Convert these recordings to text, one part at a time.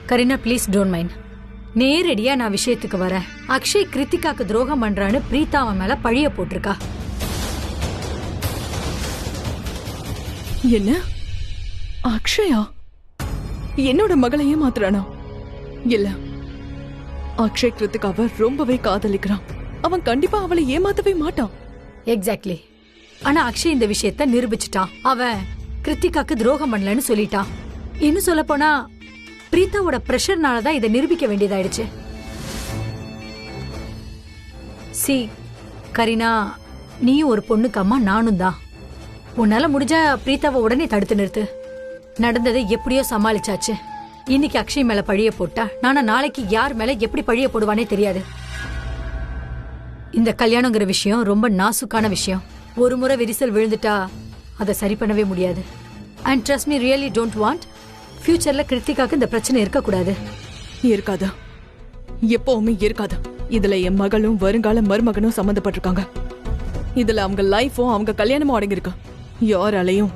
Kareena please don't mind. நேரடியா நான் விஷயத்துக்கு வரேன். அக்ஷய் கிருத்திகாக்கு துரோகம் பண்றான்னு பிரீதா அவன் மேல பழிய போட்டிருக்கா. என்ன? அக்ஷயா என்னோட மகளை ஏமாத்துறானா? இல்ல, அக்ஷய் கிருத்திகாவை ரொம்பவே காதலிக்கிறான். அவன் கண்டிப்பா அவளை ஏமாத்தவே மாட்டான். எக்ஸாக்ட்லி. ஆனா அக்ஷய் இந்த விஷயத்த நிரூபிச்சுட்டான். அவன் கிருத்திகாக்கு துரோகம் பண்ணலன்னு சொல்லிட்டான். இன்னும் சொல்ல போனா பிரீதாவோட பிரஷர்னாலதான் இதை நிரூபிக்க வேண்டியதாயிடுச்சு. சி கரீனா, நீயும் ஒரு பொண்ணுக்கு அம்மா, நானும் தான். உன்னால முடிஞ்சா பிரீதாவை உடனே தடுத்து நிறுத்து. நடந்ததை எப்படியோ சமாளிச்சாச்சு. இன்னைக்கு அக்ஷய் மேல பழிய போட்டா நானா நாளைக்கு யார் மேல எப்படி பழிய போடுவானே தெரியாது. இந்த கல்யாணங்கிற விஷயம் ரொம்ப நாசுக்கான விஷயம். ஒரு முறை விரிசல் விழுந்துட்டா அதை சரி பண்ணவே முடியாது. And trust me, really don't want ஃபியூச்சர்ல கிருத்திகாக்கு இந்த பிரச்சனை இருக்கக்கூடாது. இருக்காதா? எப்பவுமே இருக்காதா? இதுல என் மகளும் வருங்கால மருமகனும் சம்பந்தப்பட்டிருக்காங்க. இதுல அவங்க லைஃபும் அவங்க கல்யாணமும் அடங்கிருக்கு. யாராலையும்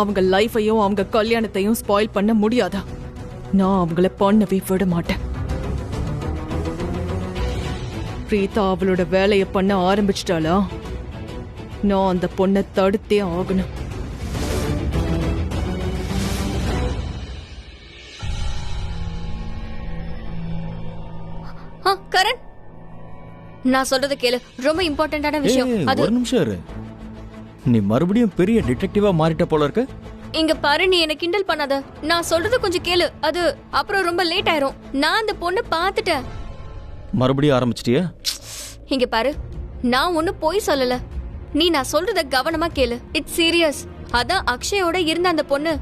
அவங்க லைஃபையும் அவங்க கல்யாணத்தையும் ஸ்பாயில் பண்ண முடியாதா? நான் அவங்கள பண்ணவே விட மாட்டேன். பிரீதா அவளோட வேலைய பண்ண ஆரம்பிச்சிட்டாளா, நான் அந்த பொண்ணை தடுத்தே ஆகணும். கரண், நான் சொல்றது கேளு. ரொம்ப இம்பார்ட்டன்டான விஷயம். அது ஒரு நிமிஷம் இரு. நீ மறுபடியும் பெரிய டிடெக்டிவா மாறிட்ட போல இருக்கு. இங்க பாரு, நீ என்ன கிண்டல் பண்ணாத. நான் சொல்றது கொஞ்சம் கேளு. அது அப்புறம் ரொம்ப லேட் ஆயிரும். நான் அந்த பொண்ணு பாத்துட்டேன். மறுபடியும் ஆரம்பிச்சிட்டியா? இங்க பாரு, நான் ஒண்ணு போய் சொல்லல. நீ நான் சொல்றத கவனமா கேளு. It's serious. அதான் அக்ஷயோட இருந்த அந்த பொண்ணு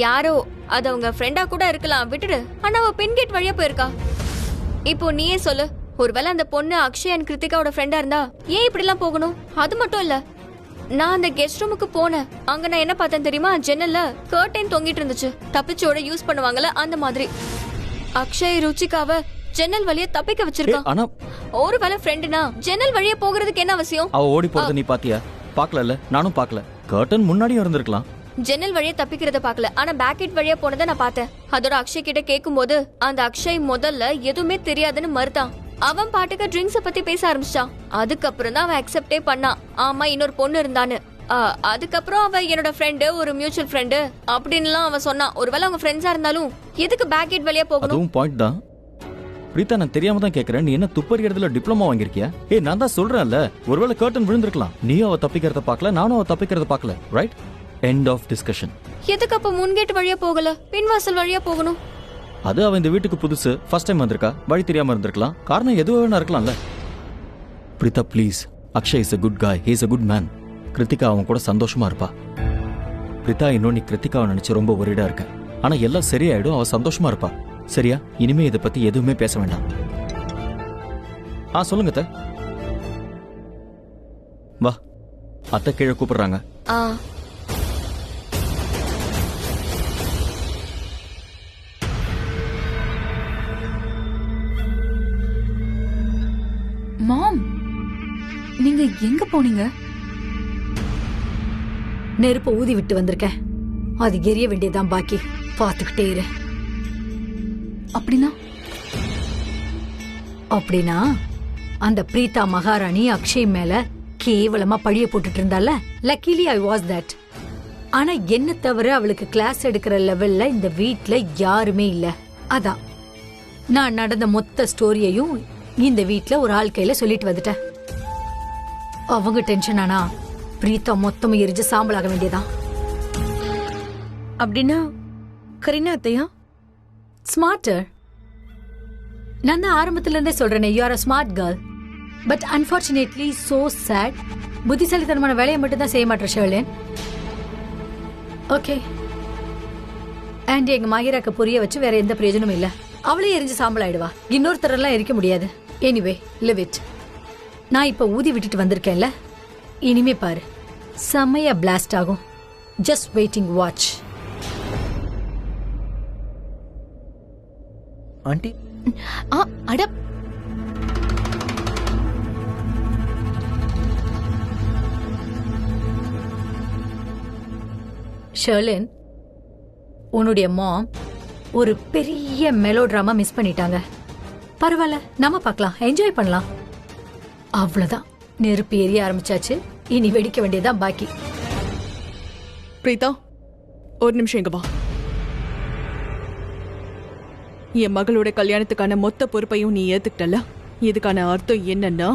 யாரோ, அது அவங்க ஃப்ரெண்டா கூட இருக்கலாம், விட்டுடு. ஆனா அவ பின் கேட் வழியா போயிருக்கா. இப்போ நீயே சொல்லு, ஒருவேளை அந்த பொண்ணு அக்ஷய் அண்ட் கிருத்திகாவோட ஃப்ரெண்டா இருந்தா ஏன் இப்படி எல்லாம் போகணும்? அது மட்டும் இல்ல, நான் அந்த கெஸ்ட் ரூமுக்கு போனேன். அங்க நான் என்ன பார்த்தேன் தெரியுமா? ஜன்னல்ல கர்டைன் தொங்கிட்டு இருந்துச்சு. தப்பிச்சோட யூஸ் பண்ணுவாங்கல்ல, அந்த மாதிரி. அக்ஷய் ருச்சிகாவை ஜன்னல் வழியா தப்பிக்க வச்சிருக்கான். ஒருவேளை ஃப்ரெண்டுனா ஜன்னல் வழியா போகிறதுக்கு என்ன அவசியம்? அவ ஓடி போறத நீ பாத்தியா? பாக்கல. நானும் பாக்கல. கர்டன் முன்னாடியும் இருந்திருக்கலாம். ஜன்னல் வழியா தப்பிக்கிறத பாக்கல, ஆனா பேக்கெட் வழியா போனதை நான் பார்த்தேன். அதோட அக்ஷய் கிட்ட கேட்கும் போது அந்த அக்ஷய் முதல்ல எதுவுமே தெரியாதுன்னு மறுத்தான். அவன் பாட்டுக்கு ட்ரிங்க்ஸ பத்தி பேச ஆரம்பிச்சான். அதுக்கப்புறம் தான் அவன் அக்செப்டே பண்ணான். ஆமா, இன்னொரு பொண்ணு இருந்தான்னு. அதுக்கப்புறம் அவன் என்னோட ஃப்ரெண்டு, ஒரு மியூச்சுவல் ஃப்ரெண்டு அப்படின்லாம் அவன் சொன்னான். ஒருவேளை அவங்க ஃப்ரெண்ட்ஸா இருந்தாலும் எதுக்கு பேக்கெட் வழியா போகணும்? அதுவும் பாயிண்ட் தான். பிரீதா, நான் தெரியாம தான் கேக்குறேன். நீ என்ன துப்பறியறதுல டிப்ளமா வாங்கிருக்கியா? நான் தான் சொல்றேன்ல, ஒருவேளை கர்டன் விழுந்திருக்கலாம். நீயும் அவ தப்பிக்கிறத பாக்கல, நானும் அவ தப்பிக்கிறத பாக்கல. ரைட்? End of discussion. எதுக்கு அப்ப முன்கேட் வழியா போகல, பின்வாசல் வழியா போகணும்? அது அவன் இந்த வீட்டுக்கு புதுசு, ஃபர்ஸ்ட் டைம் வந்திருக்கா, வழி தெரியாம இருந்திருக்கலாம். காரணம் எதுவும் வேணா இருக்கலாம்ல. Preetha please, Akshay is a good guy, he is a good man. Krithika அவன் கூட சந்தோஷமா இருப்பா. பிரீதா, இன்னும் நீ கிருத்திகாவை நினைச்சு ரொம்ப ஒரீடா இருக்க. ஆனா எல்லாம் சரியாயிடும், அவ சந்தோஷமா இருப்பா. சரியா? இனிமே இதை பத்தி எதுவுமே பேச வேண்டாம். சொல்லுங்க அத்தை. வா, அத்தை கீழே கூப்பிடுறாங்க. மாம், நீங்க எங்க போனீங்க? நெருப்ப ஊதி விட்டு வந்திருக்கேன். அது எரிய வேண்டியதான் பாக்கி. பாத்துக்கிட்டே இரு. அப்படின்னா அந்த பிரீதா மகாராணி அக்ஷய் மேல கேவலமா பழிய போட்டுட்டு இருந்தால. Luckily I was that. ஆனா என்ன தவிர அவளுக்கு கிளாஸ் எடுக்கிற லெவல்ல இந்த வீட்ல யாருமே இல்ல. அதான் நான் நடந்த மொத்த ஸ்டோரியையும் இந்த வீட்ல ஒரு ஆள் கையில சொல்லிட்டு வந்துட்டேன். அவங்க டென்ஷன் ஆனா பிரீதா மொத்தமும் எரிஞ்சு சாம்பலாக வேண்டியதான். அப்படின்னா கரீனா அத்தையா ஸ்மார்ட்டர். நான் தான் ஆரம்பத்துல இருந்தே சொல்றேனே, you are a smart girl. But unfortunately so sad. புத்திசாலித்தனமான வேலையை மட்டும் தான் செய்ய மாட்டேன் ஷர்லின். ஓகே. அண்ட் எங்க மாகிராக்கு புரிய வச்சு வேற எந்த பிரயோஜனமும் இல்ல. அவளே எரிஞ்சு சாம்பல் ஆயிடுவா. இன்னொருத்தரெல்லாம் எரிக்க முடியாது. Anyway, live it. நான் இப்ப ஊதி விட்டுட்டு வந்திருக்கேன்ல, இனிமே பாரு செமையா பிளாஸ்ட் ஆகும். Just waiting, watch. ஆண்டி, அட ஷர்லின், உன்னுடைய மாம் ஒரு பெரிய மெலோ டிராமா மிஸ் பண்ணிட்டாங்க. பரவாயில்ல, நாம பார்க்கலாம், என்ஜாய் பண்ணலாம். அவ்வளவுதான், நெருப்பு எரிய ஆரம்பிச்சாச்சு. இனி வெடிக்க வேண்டியதான் பாக்கி. பிரீதா, ஒரு நிமிஷம் இங்க வா. என் மகளோட கல்யாணத்துக்கான மொத்த பொறுப்பையும் நீ ஏத்துக்கிட்டல. இதுக்கான அர்த்தம் என்னன்னா,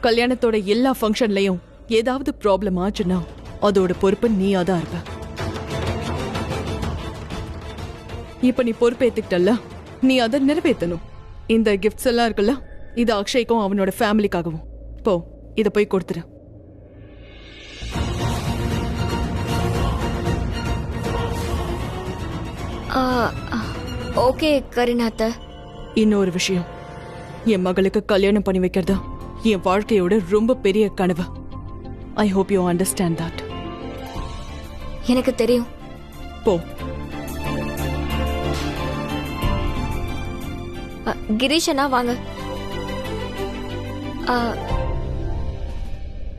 கல்யாணத்தோட எல்லா ஃபங்க்ஷன்லயும் ஏதாவது ப்ராப்ளம் ஆச்சுன்னா அதோட பொறுப்பு நீயா தான் இருப்ப. இப்ப நீ பொறுப்பேத்துக்கிட்டல, நீ அதை நிறைவேற்றணும். இந்த கிஃப்ட்ஸ் எல்லாம் இருக்குல்ல, இது அக்ஷய்க்கும் அவனோட ஃபேமிலிக்காகவும். போ, இத போய் கொடுத்துரு. ஓகே கரீனா. இன்னொரு விஷயம், என் மகளுக்கு கல்யாணம் பண்ணி வைக்கிறது என் வாழ்க்கையோட ரொம்ப பெரிய கனவு. I hope you understand that. எனக்கு தெரியும். போ. கிரீஷனா வாங்க.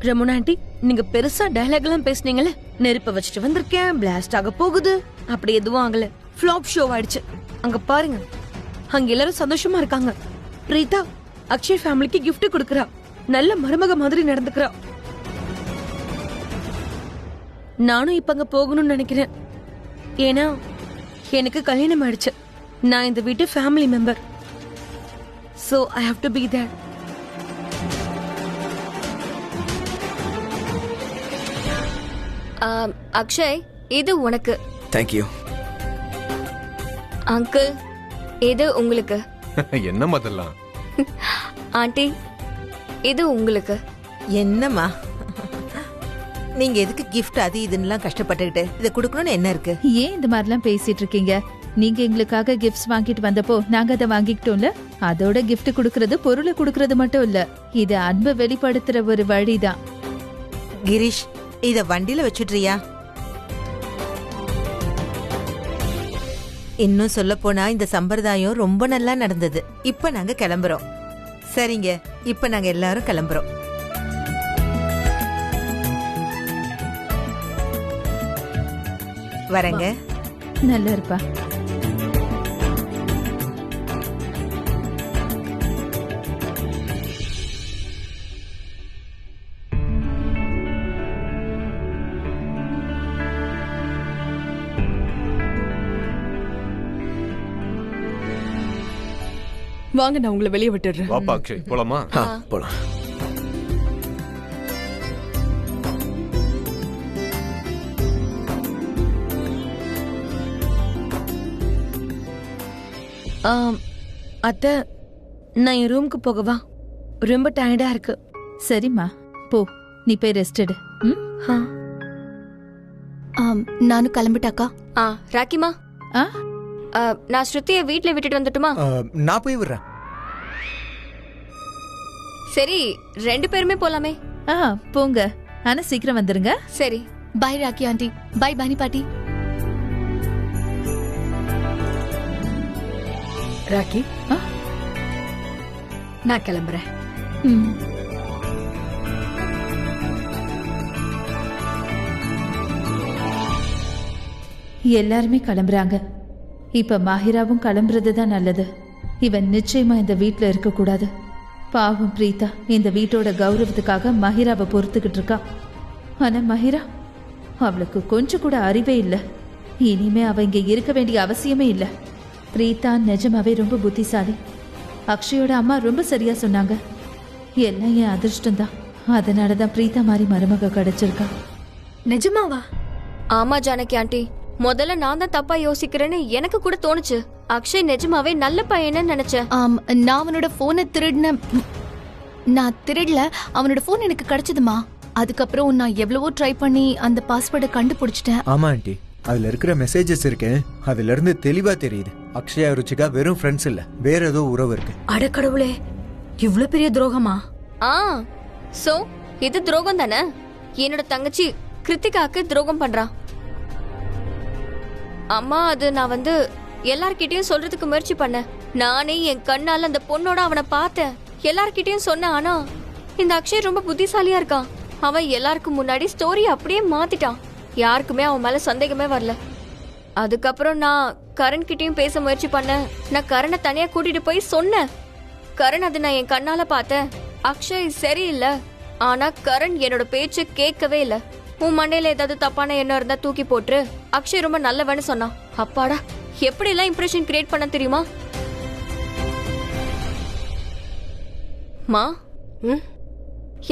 ரமணா ஆண்டி, நீங்க பெருசா டயலாக் எல்லாம் பேசுனீங்கல்ல, நெருப்ப வச்சுட்டு வந்திருக்கேன், பிளாஸ்ட் ஆக போகுது, அப்படி எதுவும் ஆகல. ஃபிளாப் ஷோ ஆயிடுச்சு. அங்க பாருங்க, அங்க எல்லாரும் சந்தோஷமா இருக்காங்க. பிரீதா அக்ஷய் ஃபேமிலிக்கு gift கொடுக்கறா, நல்ல மருமக மாதிரி நடந்துக்கிறா. நானும் இப்ப அங்க போகணும்னு நினைக்கிறேன். ஏன்னா எனக்கு கல்யாணம் ஆயிடுச்சு. நான் இந்த வீட்டு family member. So I have to be there. Akshay, இது உனக்கு. Thank you. அங்கிள், இது உங்களுக்கு. என்ன மதெல்லாம்? ஆண்டி, இது உங்களுக்கு. என்னம்மா நீங்க எதுக்கு கிஃப்ட் அது இதுன்னு கஷ்டப்பட்டுக்கிட்டு இதை கொடுக்கணும்னு என்ன இருக்கு? ஏன் இந்த மாதிரிலாம் பேசிட்டு இருக்கீங்க? நீங்க எங்களுக்காக கிஃப்ட்ஸ் வாங்கிட்டு வந்தப்போ நாங்க அதை வாங்கிக்கிட்டோம்ல. அதோட கிஃப்ட் கொடுக்கறது பொருளை கொடுக்கறது மட்டும் இல்ல, இது அன்பை வெளிப்படுத்துற ஒரு வழிதான். கிரீஷ், இத வண்டியில வச்சுட்றியா? இன்னும் சொல்ல போனா இந்த சம்பிரதாயம் ரொம்ப நல்லா நடந்தது. இப்ப நாங்க கிளம்புறோம். சரிங்க, இப்ப நாங்க எல்லாரும் கிளம்புறோம். வரங்க. நல்லா இருப்பா. வாங்க, நான் உங்களை வெளியே விட்டுடுறேன். வாப்பா அக்ஷய், போலாமா? போலாம். அத்தை, நான் என் ரூமுக்கு போகவா? ரொம்ப டயர்டா இருக்கு. சரிம்மா, போ, நீ போய் ரெஸ்ட் எடு. நானும் கிளம்பிட்டாக்கா? ராக்கிமா, நான் ஸ்ருதியை வீட்ல விட்டுட்டு வந்துட்டுமா? நான் போய் விடுறேன். சரி, 2 பேருமே போலாமே. போங்க, ஆனா சீக்கிரம் வந்துருங்க. சரி. By rakhi aunty. பை பனி பாட்டி. ராக்கி, நான் கிளம்புறேன். எல்லாருமே கிளம்புறாங்க. இப்ப மாஹிராவும் கிளம்புறதுதான் நல்லது. இவன் நிச்சயமா இந்த வீட்டுல இருக்க கூடாது. பாவம் பிரீதா இந்த வீட்டோட கௌரவத்துக்காக மஹிராவை பொறுத்துக்கிட்டு இருக்கா. ஆனா மஹிரா, அவளுக்கு கொஞ்சம் கூட அறிவே இல்லை. இனிமே அவ இங்க இருக்க வேண்டிய அவசியமே இல்லை. பிரீதா நிஜமாவே ரொம்ப புத்திசாலி. அக்ஷயோட அம்மா ரொம்ப சரியா சொன்னாங்க. எல்லாம் என் அதிர்ஷ்டம் தான். அதனாலதான் பிரீதா மாதிரி மருமக கிடைச்சிருக்கா. நிஜமாவா? ஆமா ஜானகி ஆண்டி, முதல்ல நான் தான் தப்பா யோசிக்கிறேன்னு எனக்கு கூட தோணுச்சு. அக்ஷய் நிஜமாவே நல்ல பையன்னு நினைச்சேன். நான் அவனோட போனை நான் திருடல. அவனோட போன் எனக்கு கிடைச்சதுமா. அதுக்கப்புறம் நான் எவ்வளவோ ட்ரை பண்ணி அந்த பாஸ்வேர்டை கண்டுபிடிச்சிட்டேன். ஆமா ஆண்டி, அதுல இருக்கிற மெசேஜஸ் இருக்கு. அதுல இருந்து தெளிவா தெரியுது அக்ஷயா ருச்சிகா வெறும் ஃப்ரெண்ட்ஸ் இல்ல, வேற ஏதோ உறவு இருக்கு. அடக்கடவுளே, இவ்ளோ பெரிய துரோகமா? சோ இது துரோகம் தானே? என்னோட தங்கச்சி கிருத்திகாக்கு துரோகம் பண்றா. அம்மா, அது நான் எல்லார்கிட்டயும் சொல்றதுக்கு முயற்சி பண்ணேன். நானே என் கண்ணால அந்த பொண்ணோட அவனை பார்த்தேன், எல்லார்கிட்டயும் சொன்னேன். ஆனா இந்த அக்ஷய் ரொம்ப புத்திசாலியா இருக்கான். அவன் எல்லாருக்கும் முன்னாடி ஸ்டோரி அப்படியே மாத்திட்டான். யாருக்குமே அவன் மேல சந்தேகமே வரல. அதுக்கப்புறம் நான் கரண் கிட்டயும் பேச முயற்சி பண்ணேன். நான் கரணை தனியா கூட்டிட்டு போய் சொன்னேன். கரண் அது நான் என் கண்ணால பார்த்தேன். அக்ஷய் சரியில்லை, ஆனா கரண் என்னோட பேச்சு கேட்கவே இல்ல. உன் மண்டையில ஏதாவது தப்பான எண்ணம் இருந்தா தூக்கி போட்டு அக்ஷய் ரொம்ப நல்லவன்னு சொன்னான். அப்பாடா, எப்படி எல்லாம் இம்ப்ரெஷன் கிரியேட் பண்ண தெரியுமா? மா,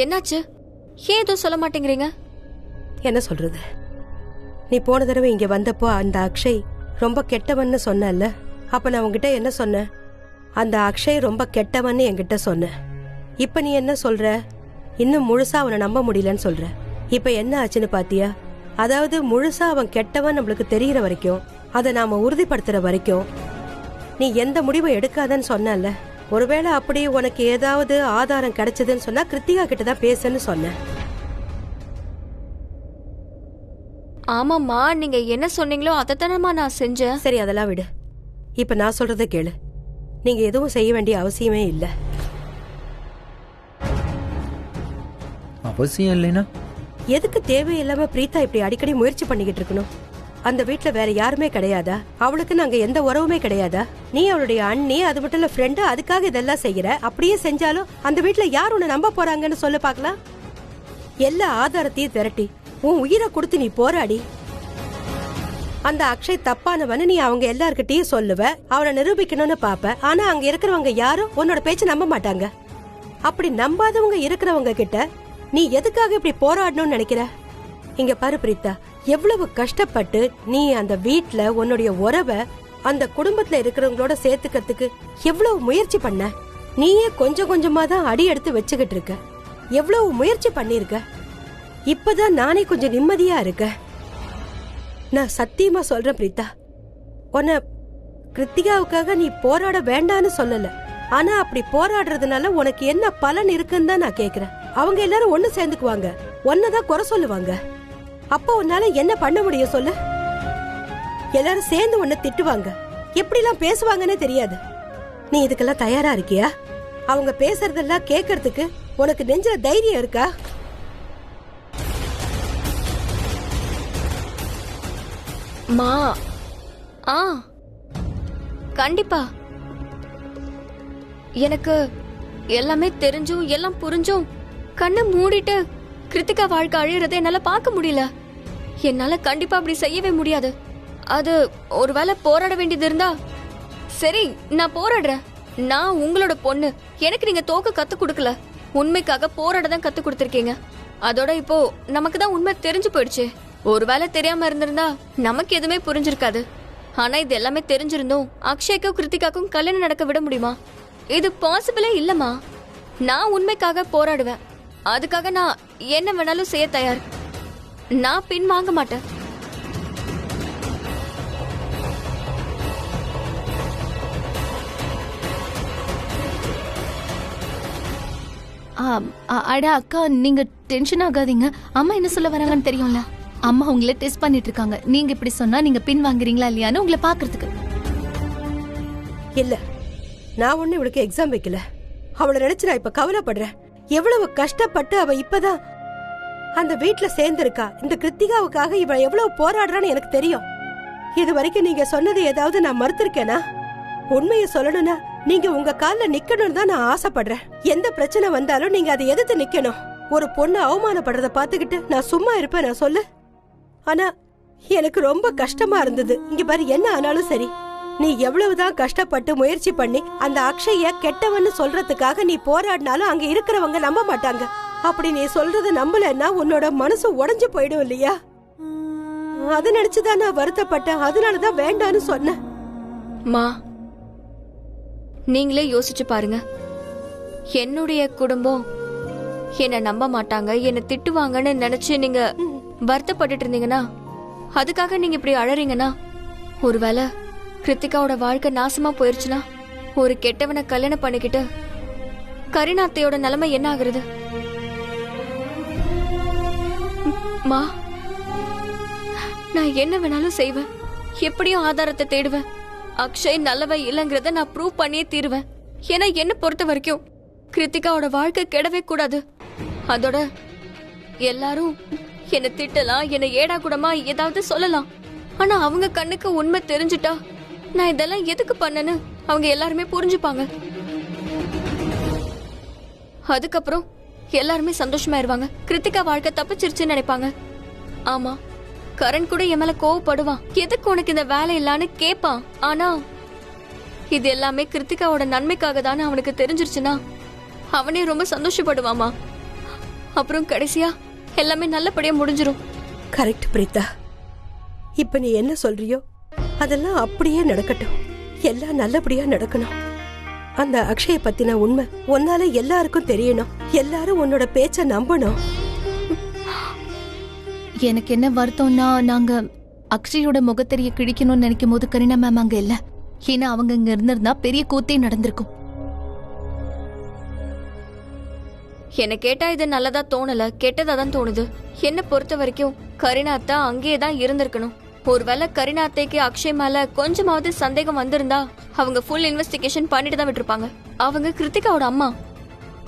என்னாச்சு? ஏன் எதுவும் சொல்ல மாட்டேங்கிறீங்க? என்ன சொல்றது? நீ போன தடவை இங்க வந்தப்போ அந்த அக்ஷய் ரொம்ப கெட்டவன்னு சொன்னல, அப்ப நான் உங்ககிட்ட என்ன சொன்னேன்? அந்த அக்ஷய் ரொம்ப கெட்டவன்னு என்கிட்ட சொன்ன. இப்ப நீ என்ன சொல்ற? இன்னும் முழுசா அவனை நம்ப முடியலன்னு சொல்ற. இப்ப என்ன ஆச்சுன்னு பாத்தியா? அதாவது முழுசா அவன் கெட்டவன் நம்மளுக்கு தெரியற வரைக்கும், அதை நாம உறுதிப்படுத்துற வரைக்கும் நீ எந்த முடிவும் எடுக்காதன்னு சொன்னல. ஒருவேளை அப்படி உனக்கு ஏதாவது ஆதாரம் கிடைச்சதுன்னு சொன்னா கிருத்திகா கிட்டதான் பேசுன்னு சொன்ன. ஆமாம்மா, நீங்க என்ன சொன்னீங்களோ அதைத்தானம்மா நான் செஞ்சேன். சரி, அதெல்லாம் விடு. இப்ப நான் சொல்றத கேளு. நீங்க எதுவும் செய்ய வேண்டிய அவசியமே இல்லை. அவசியம் இல்லைனா எதுக்கு தேவையில்லாம பிரீதா இப்படி அடிக்கடி முயற்சி பண்ணிக்கிட்டு இருக்கணும்? அந்த வீட்டுல வேற யாருமே கிடையாதா? அவளுக்கு நாங்க எந்த உறவுமே கிடையாதா? நீ அவளுடைய அண்ணி, அது மட்டும் இல்ல ஃப்ரெண்டு, அதுக்காக இதெல்லாம் செய்யற. அப்படியே செஞ்சாலும் அந்த வீட்டுல யார் உன்னை நம்ப போறாங்கன்னு சொல்ல பாக்கலாம். எல்லா ஆதாரத்தையும் திரட்டி உன் உயிரை கொடுத்து நீ போராடி அந்த அக்ஷய் தப்பானவன்னு நீ அவங்க எல்லார்கிட்டயும் சொல்லுவ, அவனை நிரூபிக்கணும்னு பாப்ப. ஆனா அங்க இருக்கிறவங்க யாரும் உன்னோட பேச்சு நம்ப மாட்டாங்க. அப்படி நம்பாதவங்க இருக்கிறவங்க கிட்ட நீ எதுக்காக இப்படி போராடணும்னு நினைக்கிற? இங்க பாரு பிரீதா, எவ்வளவு கஷ்டப்பட்டு நீ அந்த வீட்ல உன்னுடைய உறவை அந்த குடும்பத்துல இருக்கிறவங்களோட சேர்த்துக்கிறதுக்கு எவ்வளவு முயற்சி பண்ண. நீயே கொஞ்சம் கொஞ்சமா தான் அடி எடுத்து வச்சுக்கிட்டு இருக்க. எவ்வளவு முயற்சி பண்ணிருக்க. இப்பதான் நானே கொஞ்சம் நிம்மதியா இருக்க. நான் சத்தியமா சொல்றேன் பிரீதா, உன்னை கிருத்திகாவுக்காக நீ போராட வேண்டான்னு சொல்லல. ஆனா அப்படி போராடுறதுனால உனக்கு என்ன பலன் இருக்குன்னு தான் நான் கேக்குறேன். அவங்க எல்லாரும் ஒண்ணு சேர்ந்துக்குவாங்க, ஒன்னதான் குறை சொல்லுவாங்க. அப்ப உன்னால என்ன பண்ண முடியும் சொல்லு? எல்லாரும் சேர்ந்து உன்னை திட்டுவாங்க, எப்படி எல்லாம் பேசுவாங்கன்னு தெரியாது. நீ இதுக்கெல்லாம் தயாரா இருக்கியா? அவங்க பேசுறதெல்லாம் கேட்கறதுக்கு உனக்கு நெஞ்சில தைரியம் இருக்கா? மா, கண்டிப்பா. எனக்கு எல்லாமே தெரிஞ்சும் எல்லாம் புரிஞ்சும் கண்ணை மூடிட்டு கிருத்திகா வாழ்க்கை அழியறதை என்னால பார்க்க முடியல. என்னால கண்டிப்பா அப்படி செய்யவே முடியாது. அது ஒருவேளை போராட வேண்டியது இருந்தா சரி, நான் போராடுறேன். நான் உங்களோட பொண்ணு, எனக்கு நீங்க தோக்க கத்து கொடுக்கல, உண்மைக்காக போராட தான் கத்து கொடுத்திருக்கீங்க. அதோட இப்போ நமக்கு தான் உண்மை தெரிஞ்சு போயிடுச்சு. ஒருவேளை தெரியாம இருந்திருந்தா நமக்கு எதுவுமே புரிஞ்சிருக்காது. ஆனா இது எல்லாமே தெரிஞ்சிருந்தோம் அக்ஷய்க்கும் கிருத்திகாக்கும் கல்யாணம் நடக்க விட முடியுமா? இது பாசிபிளே இல்லம்மா. நான் உண்மைக்காக போராடுவேன். அதுக்காக நான் என்ன வேணாலும் செய்ய தயார். நான் பின் வாங்க மாட்டேன். அடா அக்கா, நீங்க டென்ஷன் ஆகாதீங்க. அம்மா என்ன சொல்ல வராங்கன்னு தெரியும்ல. அம்மா உங்களை டெஸ்ட் பண்ணிட்டு இருக்காங்க. நீங்க இப்படி சொன்னா நீங்க பின் வாங்குறீங்களா இல்லையான்னு உங்களை பாக்குறதுக்கு. இல்ல, நான் ஒண்ணு இவளுக்கு எக்ஸாம் வைக்கல. அவளை நினைச்சு நான் இப்ப கவலைப்படுறேன். எவ்வளவு கஷ்டப்பட்டு அவ இப்பதான் அந்த வீட்டுல சேர்ந்திருக்கா. இந்த கிருத்திகாவுக்காக இவ எவ்வளவு போராடுறான்னு எனக்கு தெரியும். இது வரைக்கும் நீங்க சொன்னது ஏதாவது நான் மறுத்திருக்கேனா? உண்மையை சொல்லணும்னா நீங்க உங்க கால்ல நிக்கணும்னு தான் நான் ஆசைப்படுறேன். எந்த பிரச்சனை வந்தாலும் நீங்க அதை எதிர்த்து நிக்கணும். ஒரு பொண்ணு அவமானப்படுறத பாத்துக்கிட்டு நான் சும்மா இருப்பேன் நான் சொல்லு? ஆனா எனக்கு ரொம்ப கஷ்டமா இருந்தது. இங்க பாரு, என்ன ஆனாலும் சரி, நீ எவ்வளவுதான் கஷ்டப்பட்டு முயற்சி பண்ணி அந்த அக்ஷய கெட்டவன்னு சொல்றதுக்காக நீ போராடினாலும் அங்க இருக்கிறவங்க நம்ப மாட்டாங்க. அப்படி நீ சொல்றத நம்பலன்னா உன்னோட மனசு உடைஞ்சு போயிடும் இல்லையா? அதை நினைச்சுதான் நான் வருத்தப்பட்டேன். அதனாலதான் வேண்டான்னு சொன்னேன். மா, நீங்களே யோசிச்சு பாருங்க. என்னுடைய குடும்பம் என்ன நம்ப மாட்டாங்க, என்ன திட்டுவாங்கன்னு நினைச்சு நீங்க வருத்தப்பட்டு இருந்தீங்கன்னா, அதுக்காக நீங்க இப்படி அழறீங்கன்னா, ஒருவேளை கிருத்திகாவோட வாழ்க்கை நாசமா போயிருச்சுன்னா, ஒரு கெட்டவனை கல்யாணம் பண்ணிக்கிட்டு கரிநாத்தையோட நிலைமை என்ன ஆகுறது? மா, நான் என்ன வேணாலும் செய்வேன். எப்படியும் ஆதாரத்தை தேடுவேன். அக்ஷய் நல்லவ இல்லங்கிறத நான் ப்ரூவ் பண்ணியே தீருவேன். ஏன்னா என்ன பொறுத்த வரைக்கும் கிருத்திகாவோட வாழ்க்கை கெடவே கூடாது. அதோட எல்லாரும் என்ன திட்டலாம், என்ன ஏடா கூடமா ஏதாவது சொல்லலாம். ஆனா அவங்க கண்ணுக்கு உண்மை தெரிஞ்சுட்டா நான் இதெல்லாம் எதுக்கு பண்ணேன்னு அவங்க எல்லாருமே புரிஞ்சுப்பாங்க. அதுக்கப்புறம் எல்லாருமே சந்தோஷமாயிருவாங்க. கிருத்திகா வாழ்க்கை தப்பிச்சிருச்சுன்னு நினைப்பாங்க. ஆமா, கரண் கூட என் மேல கோவப்படுவான். எதுக்கு உனக்கு இந்த வேலை இல்லான்னு கேட்பான். ஆனா இது எல்லாமே கிருத்திகாவோட நன்மைக்காக தானே அவனுக்கு தெரிஞ்சிருச்சுன்னா அவனே ரொம்ப சந்தோஷப்படுவாமா. அப்புறம் கடைசியா எல்லாமே நல்லபடியா முடிஞ்சிரும். கரெக்ட் பிரீதா. இப்ப நீ என்ன சொல்றியோ அதெல்லாம் அப்படியே நடக்கட்டும். எல்லாம் நல்லபடியா நடக்கணும். அந்த அக்ஷய பத்தின உண்மை உன்னால எல்லாருக்கும் தெரியணும். எல்லாரும் உன்னோட பேச்ச நம்பணும். எனக்கு என்ன வருத்தம்னா, நாங்க அக்ஷயோட முகத்தெரிய கிழிக்கணும்னு நினைக்கும் போது கரீனா மேம் அங்க இல்ல. ஏன்னா அவங்க இங்க இருந்திருந்தா பெரிய கூத்தே நடந்திருக்கும். என்ன கேட்டா இது நல்லதா தோணல, கெட்டதா தான் தோணுது. என்ன பொறுத்த வரைக்கும் கரீனா அத்தா அங்கேயே தான் இருந்திருக்கணும். ஒருவேளை கரீனா அத்தைக்கு அக்ஷய் மேல கொஞ்சமாவது சந்தேகம் வந்திருந்தா அவங்க ஃபுல் இன்வெஸ்டிகேஷன் பண்ணிட்டு தான் விட்டுருப்பாங்க. அவங்க கிருத்திகாவோட அம்மா.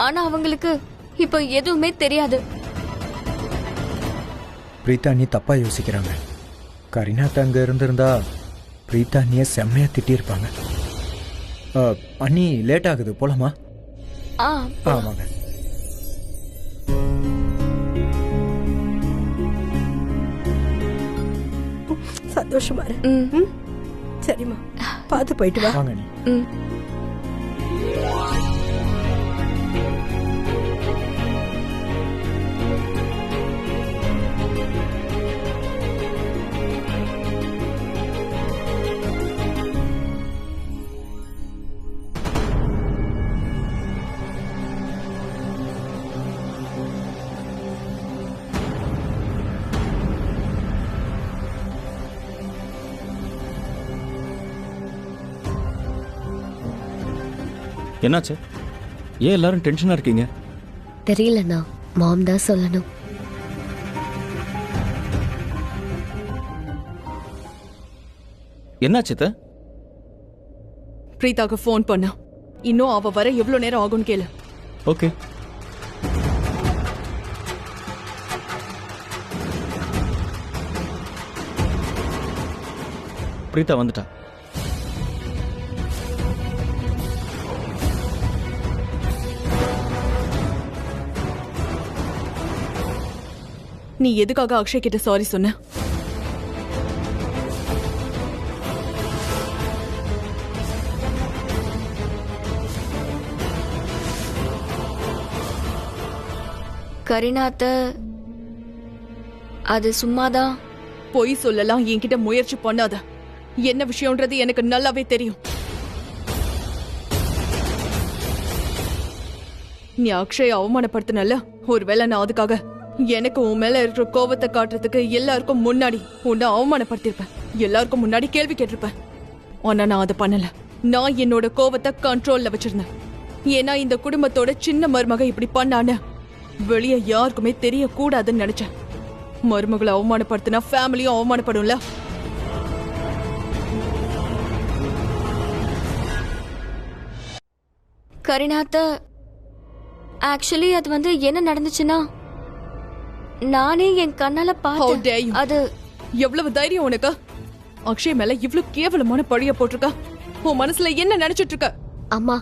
ஆனா அவங்களுக்கு இப்போ எதுவுமே தெரியாது. பிரீதா நீ தப்பா யோசிக்கிறாங்க. கரீனா அங்க இருந்திருந்தா பிரீதா நீ செம்மையா திட்டியிருப்பாங்க. அண்ணி லேட் ஆகுது, போலாமா? ஆமாங்க. சந்தோஷமா இரு. சரிம்மா, பார்த்து போயிட்டு வா. வாங்க நீ. என்னாச்சு? ஏன் எல்லாரும் டென்ஷனா இருக்கீங்க? தெரியலண்ணா, மாம் தான் சொல்லணும். என்னாச்சு? பிரீதாக்கு ஃபோன் பண்ண. இன்னும் அவ வர எவ்வளவு நேரம் ஆகும்னு கேளு. ஓகே. பிரீதா வந்துட்டா. நீ எதுக்காக அக்ஷய் கிட்ட சாரி சொன்ன? கரீனா அத்தை அது சும்மாதான். பொய் சொல்லலாம் என்கிட்ட முயற்சி பண்ணாத. என்ன விஷயம்ன்றது எனக்கு நல்லாவே தெரியும். நீ அக்ஷய அவமானப்படுத்தினல்ல, ஒருவேளை நான் அதுக்காக எனக்கு உன் மேல இருக்கிற கோபத்தை காட்டுறதுக்கு எல்லாருக்கும் முன்னாடி உன்னை அவமானப்படுத்திருப்பேன். எல்லாருக்கும் முன்னாடி கேள்வி கேட்டிருப்பேன். ஆனா நான் அதை பண்ணல. நான் என்னோட கோபத்தை கண்ட்ரோல்ல வச்சிருந்தேன். ஏன்னா இந்த குடும்பத்தோட சின்ன மருமக இப்படி பண்ணான்னு வெளியே யாருக்குமே தெரியக்கூடாதுன்னு நினைச்சேன். மருமகளை அவமானப்படுத்தினா ஃபேமிலியும் அவமானப்படும்ல. கரீனா அத்தை ஆக்சுவலி அது வந்து என்ன நடந்துச்சுன்னா, நானே என் கண்ணால பார்த்தேன். அது எவ்வளவு தைரியம் உனக்கு? அக்ஷய் மேல இவ்வளவு கேவலமான பழிய போட்டிருக்க. உன் மனசுல என்ன நினைச்சிட்டு இருக்க? அம்மா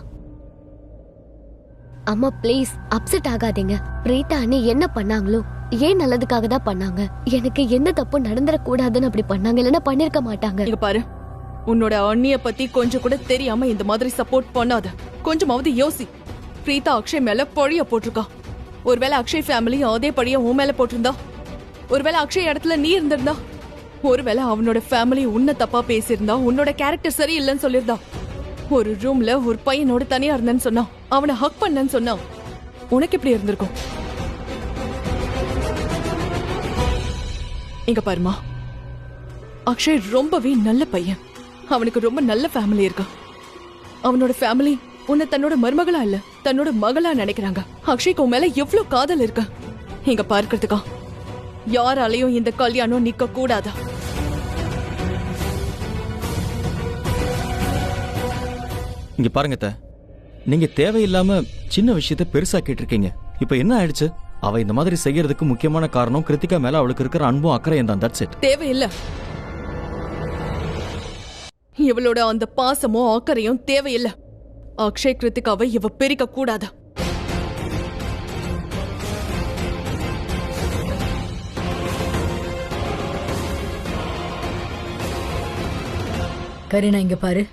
அம்மா ப்ளீஸ் அப்செட் ஆகாதீங்க. பிரீதா அண்ணி என்ன பண்ணாங்களோ ஏன் நல்லதுக்காக தான் பண்ணாங்க. எனக்கு எந்த தப்பு நடந்துட கூடாதுன்னு அப்படி பண்ணாங்க, இல்லைன்னா பண்ணிருக்க மாட்டாங்க. இங்க பாரு, உன்னோட அண்ணிய பத்தி கொஞ்சம் கூட தெரியாம இந்த மாதிரி சப்போர்ட் பண்ணாத. கொஞ்சமாவது யோசி. பிரீதா அக்ஷய் மேல பழிய போட்டிருக்கா. ஒருவேளை அக்ஷய் ஃபேமிலி அதே பழிய உன் மேல போட்டிருந்தா, ஒருவேளை அக்ஷய் இடத்துல நீ இருந்திருந்தா, ஒருவேளை அவனோட ஃபேமிலி உன்னை தப்பா பேசியிருந்தா, உன்னோட கேரக்டர் சரி இல்லைன்னு சொல்லியிருந்தா, ஒரு ரூம்ல ஒரு பையனோட தனியா இருந்தேன்னு சொன்னா, அவனை ஹக் பண்ணன்னு சொன்னா, உனக்கு எப்படி இருந்திருக்கும்? இங்க பாருமா, அக்ஷய் ரொம்பவே நல்ல பையன். அவனுக்கு ரொம்ப நல்ல ஃபேமிலி இருக்கு. அவனோட ஃபேமிலி உன்னை தன்னோட மருமகளா இல்ல தன்னோட மகளா நினைக்கிறாங்க. அக்ஷய்க்கு உன் மேல எவ்வளவு காதல் இருக்கு இங்க பார்க்கிறதுக்கா. யாராலையும் இந்த கல்யாணம் நிக்க கூடாதா? இங்க பாருங்க, நீங்க தேவையில்லாம சின்ன விஷயத்த பெருசா கேட்டிருக்கீங்க. இப்ப என்ன ஆயிடுச்சு? அவ இந்த மாதிரி செய்யறதுக்கு முக்கியமான காரணம் கிருத்திகா மேல அவளுக்கு இருக்கிற அன்பும் அக்கறையும் தான். That's it. தேவையில்லை. இவளோட அந்த பாசமும் அக்கறையும் தேவையில்லை. அக்ஷய் கிருத்திகாவை இவ பிரிக்க கூடாது. கரீனா இங்க பாரு,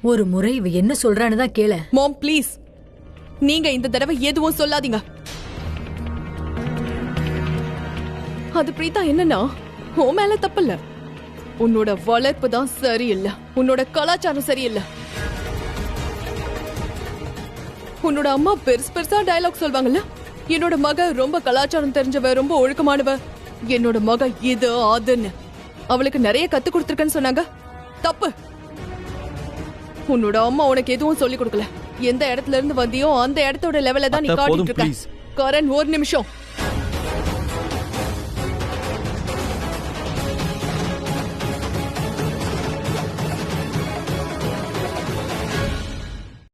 ஒரு முறை இவ என்ன சொல்றான்னு தான் கேள. மாம் ப்ளீஸ், நீங்க இந்த தடவை எதுவும் சொல்லாதீங்க. அது பிரீதா என்னன்னா, உன் மேல தப்பில்ல, உன்னோட வளர்ப்பு தான் சரியில்லை, உன்னோட கலாச்சாரம் சரியில்லை. உன்னோட அம்மா பெருசு பெருசா டயலாக் சொல்வாங்கல்ல, என்னோட மக ரொம்ப கலாச்சாரம் தெரிஞ்சவ, ரொம்ப ஒழுக்கமானவ, என்னோட மக இது அதுன்னு அவளுக்கு நிறைய கத்து கொடுத்துருக்கேன்னு சொன்னாங்க. தப்பு. உன்னோட அம்மா உனக்கு எதுவும் சொல்லி கொடுக்கல. எந்த இடத்துல இருந்து வந்தியோ அந்த இடத்தோட லெவல்ல தான் நீ காட்டிட்டு இருக்க. கரண், ஒரு நிமிஷம்.